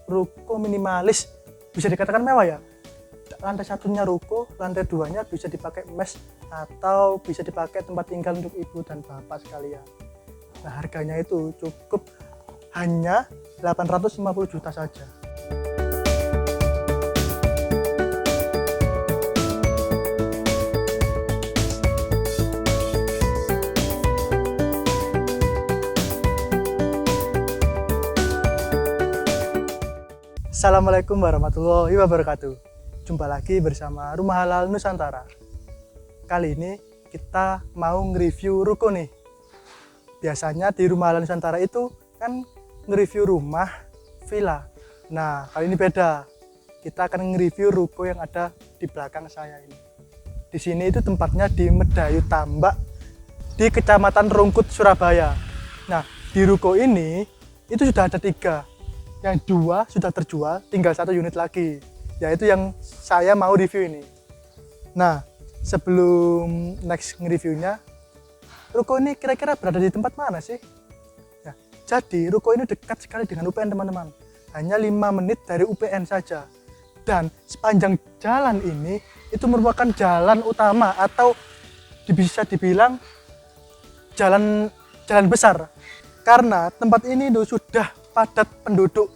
ruko minimalis, bisa dikatakan mewah ya. Lantai satunya ruko, lantai duanya bisa dipakai mes atau bisa dipakai tempat tinggal untuk ibu dan bapak sekalian. Nah, harganya itu cukup hanya 850 juta saja. Assalamualaikum warahmatullahi wabarakatuh. Jumpa lagi bersama Rumah Halal Nusantara. Kali ini kita mau nge-review ruko nih. Biasanya di Rumah Halal Nusantara itu kan nge-review rumah, villa. Nah, kali ini beda. Kita akan nge-review ruko yang ada di belakang saya ini. Di sini itu tempatnya di Medayu Tambak di Kecamatan Rungkut, Surabaya. Nah, di ruko ini itu sudah ada 3. Yang 2 sudah terjual, tinggal 1 unit lagi, yaitu yang saya mau review ini. Nah, sebelum next nge-reviewnya, ruko ini kira-kira berada di tempat mana sih? Nah, jadi ruko ini dekat sekali dengan UPN teman-teman, hanya 5 menit dari UPN saja. Dan sepanjang jalan ini itu merupakan jalan utama atau bisa dibilang jalan besar, karena tempat ini sudah padat penduduk,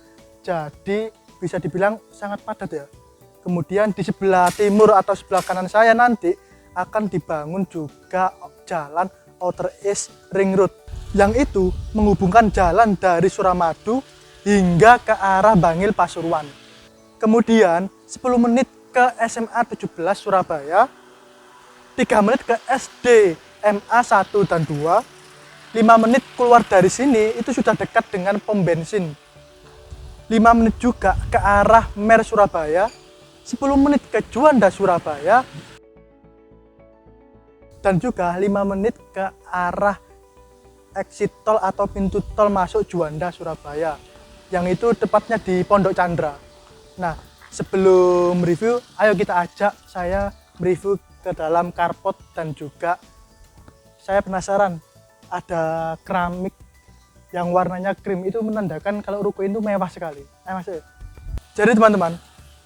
jadi bisa dibilang sangat padat ya. Kemudian di sebelah timur atau sebelah kanan saya nanti akan dibangun juga jalan Outer East Ring Road, yang itu menghubungkan jalan dari Suramadu hingga ke arah Bangil Pasuruan. Kemudian 10 menit ke SMA 17 Surabaya, 3 menit ke SD MA 1 dan 2, 5 menit keluar dari sini itu sudah dekat dengan pom bensin. 5 menit juga ke arah Mer Surabaya, 10 menit ke Juanda Surabaya, dan juga 5 menit ke arah exit tol atau pintu tol masuk Juanda Surabaya, yang itu tepatnya di Pondok Chandra. Nah, sebelum review, ayo kita ajak saya mereview ke dalam carport, dan juga saya penasaran ada keramik yang warnanya krim, itu menandakan kalau ruko itu mewah sekali. Jadi teman-teman,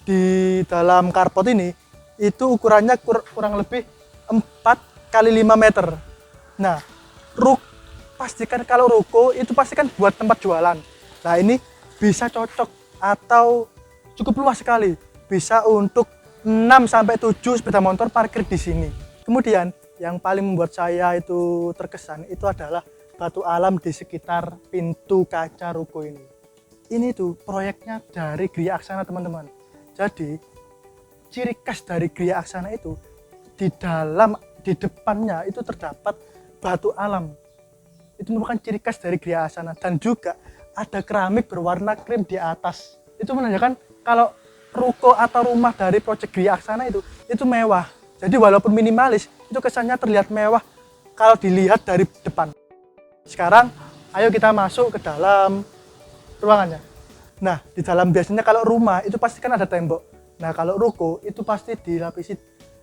di dalam carport ini itu ukurannya kurang lebih 4 kali 5 meter. Nah, pastikan kalau ruko itu pastikan buat tempat jualan. Nah, ini bisa cocok atau cukup luas sekali. Bisa untuk 6-7 sepeda motor parkir di sini. Kemudian yang paling membuat saya itu terkesan itu adalah batu alam di sekitar pintu kaca ruko ini. Ini tuh proyeknya dari Gria Aksana teman-teman. Jadi ciri khas dari Gria Aksana itu di depannya itu terdapat batu alam. Itu merupakan ciri khas dari Gria Aksana, dan juga ada keramik berwarna krim di atas. Itu menandakan kalau ruko atau rumah dari proyek Gria Aksana itu mewah. Jadi walaupun minimalis, itu kesannya terlihat mewah kalau dilihat dari depan. Sekarang, ayo kita masuk ke dalam ruangannya. Nah, di dalam biasanya kalau rumah itu pasti kan ada tembok. Nah, kalau ruko itu pasti dilapisi,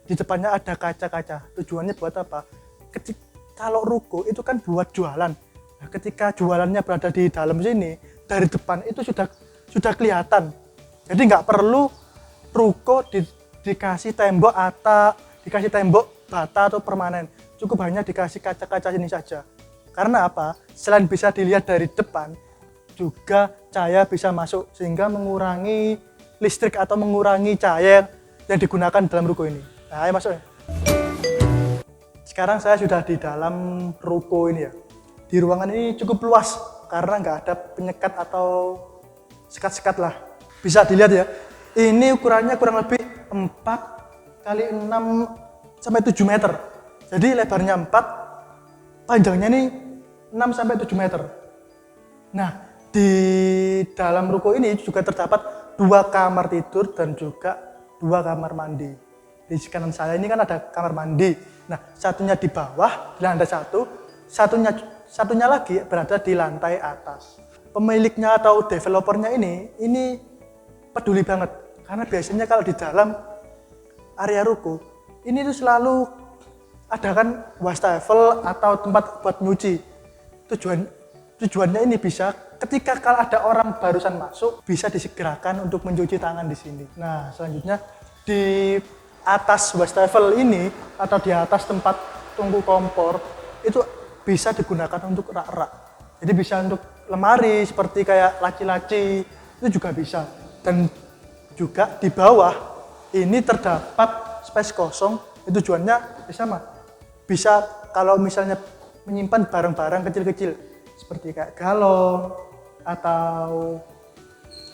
di depannya ada kaca-kaca. Tujuannya buat apa? Kalau ruko itu kan buat jualan. Nah, ketika jualannya berada di dalam sini, dari depan itu sudah kelihatan. Jadi nggak perlu ruko dikasih tembok bata atau permanen, cukup hanya dikasih kaca-kaca ini saja. Karena apa? Selain bisa dilihat dari depan, juga cahaya bisa masuk sehingga mengurangi listrik atau mengurangi cahaya yang digunakan dalam ruko ini. Nah, ayo masuk ya. Sekarang saya sudah di dalam ruko ini ya. Di ruangan ini cukup luas karena nggak ada penyekat atau sekat-sekat lah. Bisa dilihat ya. Ini ukurannya kurang lebih 4 kali 6 sampai 7 meter. Jadi lebarnya 4, panjangnya ini 6 sampai 7 meter. Nah, di dalam ruko ini juga terdapat 2 kamar tidur dan juga 2 kamar mandi. Di kanan saya ini kan ada kamar mandi. Nah, satunya di bawah, di lantai 1, satunya lagi berada di lantai atas. Pemiliknya atau developernya ini peduli banget. Karena biasanya kalau di dalam area ruko, ini tuh selalu ada kan wastafel atau tempat buat nyuci. Tujuannya ini bisa ketika kalau ada orang barusan masuk, bisa disegerakan untuk mencuci tangan di sini. Nah, selanjutnya di atas wastafel ini atau di atas tempat tunggu kompor itu bisa digunakan untuk rak-rak. Jadi bisa untuk lemari seperti kayak laci-laci itu juga bisa. Dan juga di bawah ini terdapat space kosong. Itu tujuannya sama. Bisa kalau misalnya menyimpan barang-barang kecil-kecil seperti kayak galon atau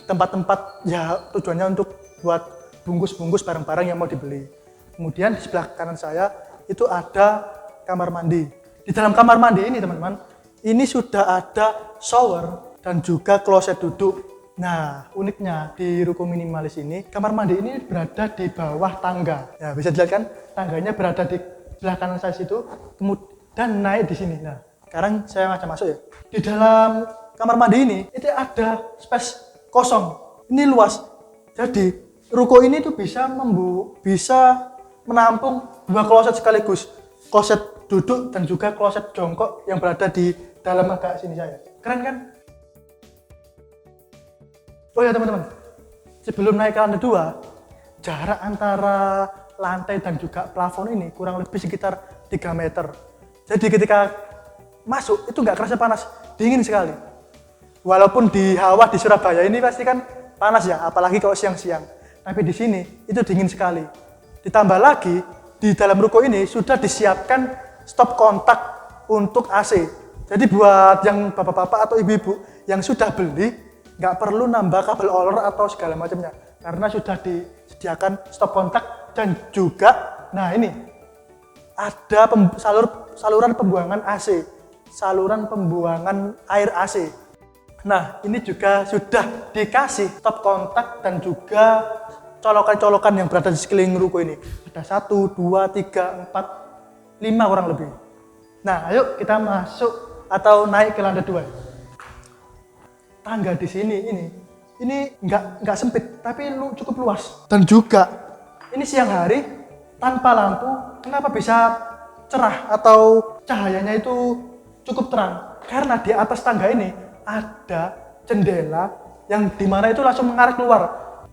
tempat-tempat ya tujuannya untuk buat bungkus-bungkus barang-barang yang mau dibeli. Kemudian di sebelah kanan saya itu ada kamar mandi. Di dalam kamar mandi ini teman-teman, ini sudah ada shower dan juga kloset duduk. Nah, uniknya di ruko minimalis ini, kamar mandi ini berada di bawah tangga. Ya, bisa dilihat kan, tangganya berada di sebelah kanan saya situ, kemudian naik di sini. Nah, sekarang saya macam masuk ya. Di dalam kamar mandi ini, itu ada space kosong. Ini luas. Jadi, ruko ini tuh bisa menampung 2 kloset sekaligus. Kloset duduk dan juga kloset jongkok yang berada di dalam agak sini saya. Keren kan? Oh ya teman-teman, sebelum naik ke lantai 2, jarak antara lantai dan juga plafon ini kurang lebih sekitar 3 meter. Jadi ketika masuk itu nggak kerasa panas, dingin sekali. Walaupun di hawa di Surabaya ini pasti kan panas ya, apalagi kalau siang-siang. Tapi di sini itu dingin sekali. Ditambah lagi di dalam ruko ini sudah disiapkan stop kontak untuk AC. Jadi buat yang bapak-bapak atau ibu-ibu yang sudah beli nggak perlu nambah kabel olor atau segala macamnya karena sudah disediakan stop kontak dan juga nah ini ada saluran pembuangan AC, saluran pembuangan air AC. Nah ini juga sudah dikasih stop kontak dan juga colokan-colokan yang berada di sekeliling ruko ini. Ada 1, 2, 3, 4, 5 kurang lebih. Nah ayo kita masuk atau naik ke lantai 2. Tangga di sini ini nggak sempit tapi cukup luas dan juga ini siang hari tanpa lampu kenapa bisa cerah atau cahayanya itu cukup terang karena di atas tangga ini ada jendela yang dimana itu langsung mengarah keluar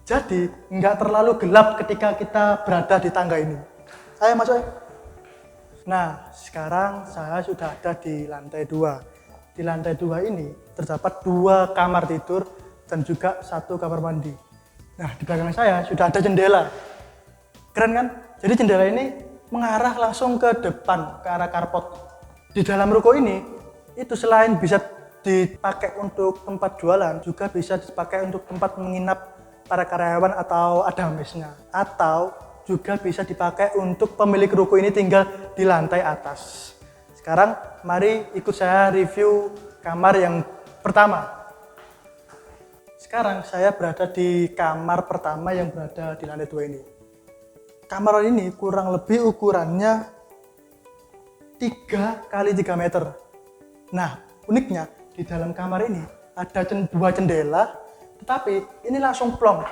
jadi nggak terlalu gelap ketika kita berada di tangga ini. Ayo masuk. Nah sekarang saya sudah ada di lantai 2. Di lantai 2 ini terdapat 2 kamar tidur dan juga 1 kamar mandi. Nah, di belakang saya sudah ada jendela. Keren kan? Jadi jendela ini mengarah langsung ke depan, ke arah carport. Di dalam ruko ini, itu selain bisa dipakai untuk tempat jualan, juga bisa dipakai untuk tempat menginap para karyawan atau ada mesnya. Atau juga bisa dipakai untuk pemilik ruko ini tinggal di lantai atas. Sekarang mari ikut saya review kamar yang pertama. Sekarang saya berada di kamar pertama yang berada di lantai 2 ini. Kamar ini kurang lebih ukurannya 3 kali 3 meter. Nah uniknya di dalam kamar ini ada 2 jendela tetapi ini langsung plong.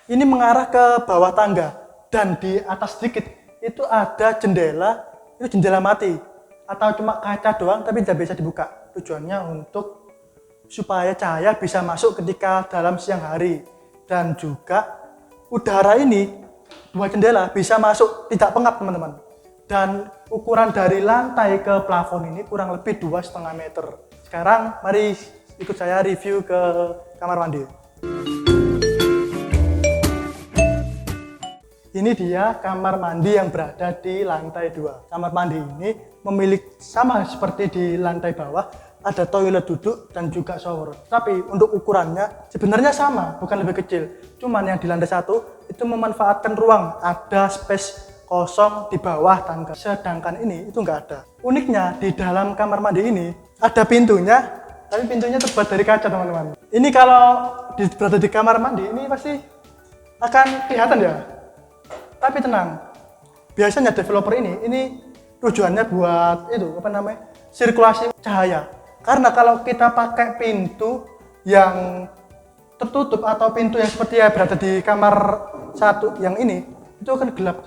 Ini mengarah ke bawah tangga dan di atas sedikit itu ada jendela, itu jendela mati. Atau cuma kaca doang tapi tidak bisa dibuka. Tujuannya untuk supaya cahaya bisa masuk ketika dalam siang hari dan juga udara ini 2 jendela bisa masuk tidak pengap teman-teman. Dan ukuran dari lantai ke plafon ini kurang lebih 2,5 meter. Sekarang mari ikut saya review ke kamar mandi. Ini dia kamar mandi yang berada di lantai 2. Kamar mandi ini memiliki sama seperti di lantai bawah, ada toilet duduk dan juga shower. Tapi untuk ukurannya sebenarnya sama, bukan lebih kecil. Cuman yang di lantai 1 itu memanfaatkan ruang, ada space kosong di bawah tangga. Sedangkan ini itu nggak ada. Uniknya di dalam kamar mandi ini ada pintunya, tapi pintunya terbuat dari kaca teman-teman. Ini kalau berada di kamar mandi ini pasti akan kelihatan ya. Tapi tenang, biasanya developer ini tujuannya buat itu sirkulasi cahaya. Karena kalau kita pakai pintu yang tertutup atau pintu yang seperti berada di kamar 1 yang ini itu akan gelap.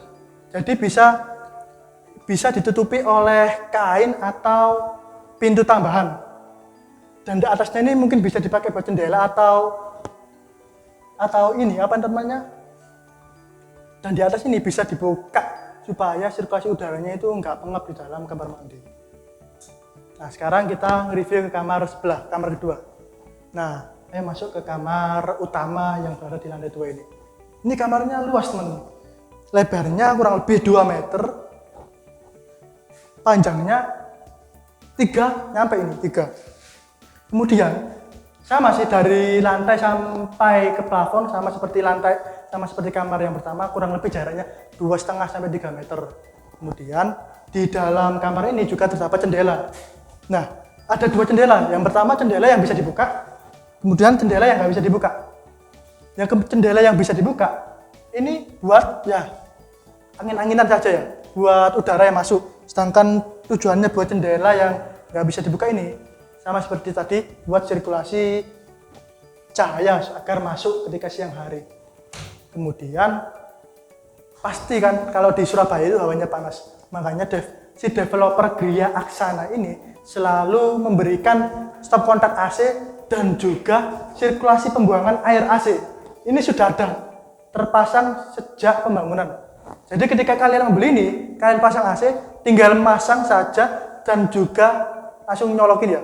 Jadi bisa ditutupi oleh kain atau pintu tambahan. Dan di atasnya ini mungkin bisa dipakai buat jendela atau ini apa namanya. Dan di atas ini bisa dibuka supaya sirkulasi udaranya itu nggak pengap di dalam kamar mandi. Nah sekarang kita review ke kamar sebelah, kamar kedua. Nah saya masuk ke kamar utama yang berada di lantai 2 ini. Ini kamarnya luas teman. Lebarnya kurang lebih 2 meter. Panjangnya 3, nyampe ini 3. Kemudian sama sih dari lantai sampai ke plafon sama seperti kamar yang pertama, kurang lebih jaraknya 2,5 sampai 3 meter. Kemudian di dalam kamar ini juga terdapat jendela. Nah, ada 2 jendela. Yang pertama jendela yang bisa dibuka, kemudian jendela yang nggak bisa dibuka. Yang jendela yang bisa dibuka ini buat ya angin-anginan saja ya, buat udara yang masuk. Sedangkan tujuannya buat jendela yang nggak bisa dibuka ini sama seperti tadi, buat sirkulasi cahaya agar masuk ketika siang hari. Kemudian pasti kan kalau di Surabaya itu hawanya panas, makanya si developer Gria Aksana ini selalu memberikan stop kontak AC dan juga sirkulasi pembuangan air AC. Ini sudah ada terpasang sejak pembangunan. Jadi ketika kalian membeli ini, kalian pasang AC, tinggal masang saja dan juga langsung nyolokin ya.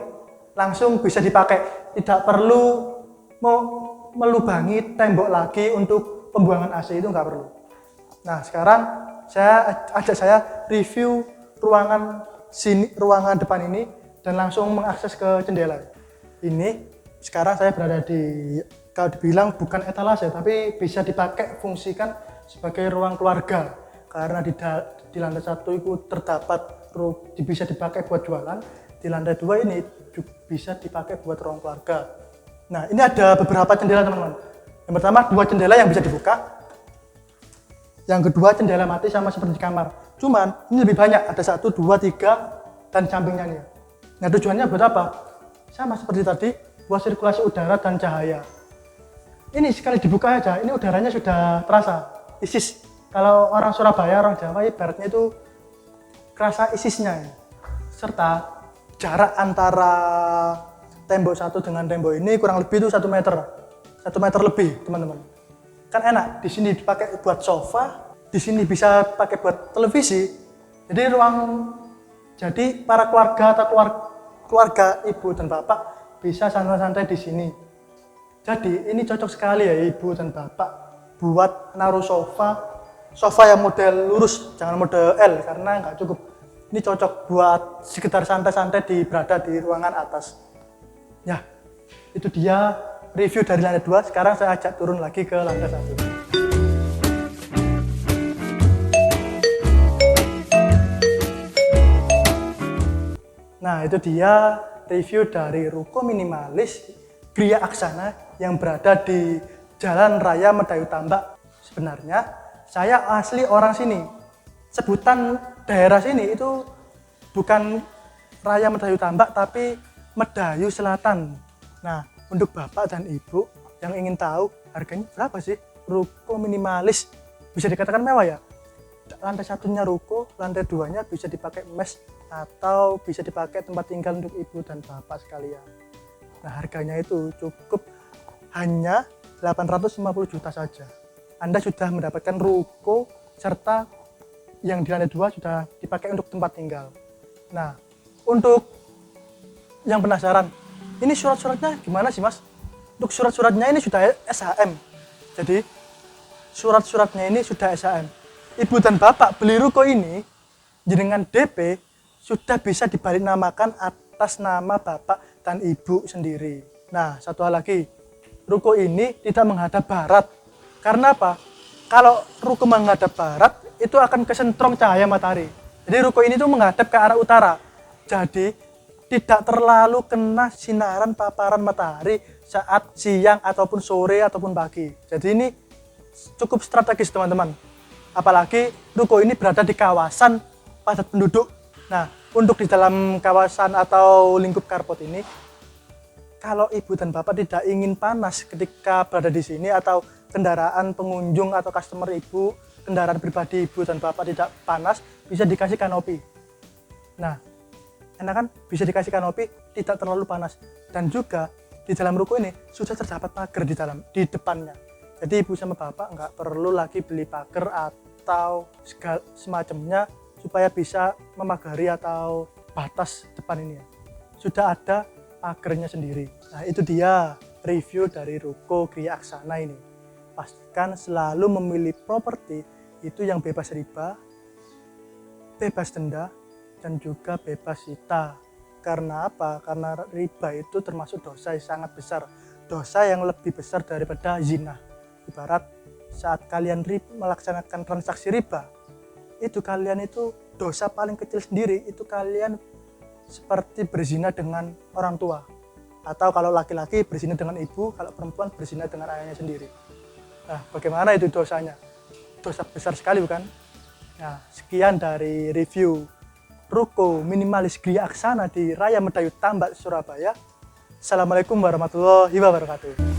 Langsung bisa dipakai, tidak perlu mau melubangi tembok lagi untuk pembuangan AC, itu nggak perlu. Nah sekarang saya review ruangan depan ini dan langsung mengakses ke jendela. Ini sekarang saya berada di, kalau dibilang bukan etalase, tapi bisa dipakai fungsikan sebagai ruang keluarga karena di lantai 1 itu terdapat bisa dipakai buat jualan, di lantai 2 ini bisa dipakai buat ruang keluarga. Nah ini ada beberapa jendela teman-teman. Yang pertama 2 jendela yang bisa dibuka, yang kedua jendela mati sama seperti di kamar, cuman ini lebih banyak, ada 1, 2, 3 dan sampingnya nih. Nah tujuannya buat apa? Sama seperti tadi, buat sirkulasi udara dan cahaya. Ini sekali dibuka aja, ini udaranya sudah terasa isis. Kalau orang Surabaya, orang Jawa ibaratnya itu kerasa isisnya. Serta jarak antara tembok satu dengan tembok ini kurang lebih itu 1 meter. 1 meter lebih, teman-teman. Kan enak, di sini dipakai buat sofa, di sini bisa pakai buat televisi. Jadi para keluarga atau keluarga ibu dan bapak bisa santai-santai di sini. Jadi ini cocok sekali ya ibu dan bapak buat naruh sofa yang model lurus, jangan model L karena nggak cukup. Ini cocok buat sekitar santai-santai berada di ruangan atas. Ya, itu dia review dari lantai 2. Sekarang saya ajak turun lagi ke lantai 1. Nah, itu dia review dari ruko minimalis Gria Aksana yang berada di Jalan Raya Medayu Tambak. Sebenarnya saya asli orang sini. Sebutan daerah sini itu bukan Raya Medayu Tambak tapi Medayu Selatan. Nah, untuk bapak dan ibu yang ingin tahu harganya berapa sih ruko minimalis, bisa dikatakan mewah ya. Lantai 1-nya ruko, lantai 2-nya bisa dipakai mes atau bisa dipakai tempat tinggal untuk ibu dan bapak sekalian. Nah harganya itu cukup hanya 850 juta saja. Anda sudah mendapatkan ruko serta yang di lantai 2 sudah dipakai untuk tempat tinggal. Nah untuk yang penasaran, ini surat-suratnya gimana sih mas? Untuk surat-suratnya ini sudah SHM. Jadi surat-suratnya ini sudah SHM. Ibu dan bapak beli ruko ini dengan DP sudah bisa dibalik namakan atas nama bapak dan ibu sendiri. Nah, satu hal lagi, ruko ini tidak menghadap barat. Karena apa? Kalau ruko menghadap barat, itu akan kesentrong cahaya matahari. Jadi ruko ini tuh menghadap ke arah utara. Jadi tidak terlalu kena sinaran paparan matahari saat siang ataupun sore ataupun pagi. Jadi ini cukup strategis teman-teman. Apalagi ruko ini berada di kawasan padat penduduk. Nah, untuk di dalam kawasan atau lingkup carport ini, kalau ibu dan bapak tidak ingin panas ketika berada di sini atau kendaraan pengunjung atau customer ibu, kendaraan pribadi ibu dan bapak tidak panas, bisa dikasih kanopi. Nah, karena kan bisa dikasih kanopi, tidak terlalu panas. Dan juga di dalam ruko ini sudah terdapat pagar di depannya. Jadi ibu sama bapak nggak perlu lagi beli pagar atau semacamnya supaya bisa memagari atau batas depan ini ya. Sudah ada pagarnya sendiri. Nah itu dia review dari ruko Gria Aksana ini. Pastikan selalu memilih properti itu yang bebas riba, bebas denda, dan juga bebas sita. Karena apa? Karena riba itu termasuk dosa yang sangat besar. Dosa yang lebih besar daripada zina. Ibarat saat kalian melaksanakan transaksi riba, itu kalian itu dosa paling kecil sendiri, itu kalian seperti berzina dengan orang tua. Atau kalau laki-laki berzina dengan ibu, kalau perempuan berzina dengan ayahnya sendiri. Nah, bagaimana itu dosanya? Dosa besar sekali bukan? Nah, sekian dari review ruko minimalis Gria Aksana di Raya Medayu Tambak, Surabaya. Assalamualaikum warahmatullahi wabarakatuh.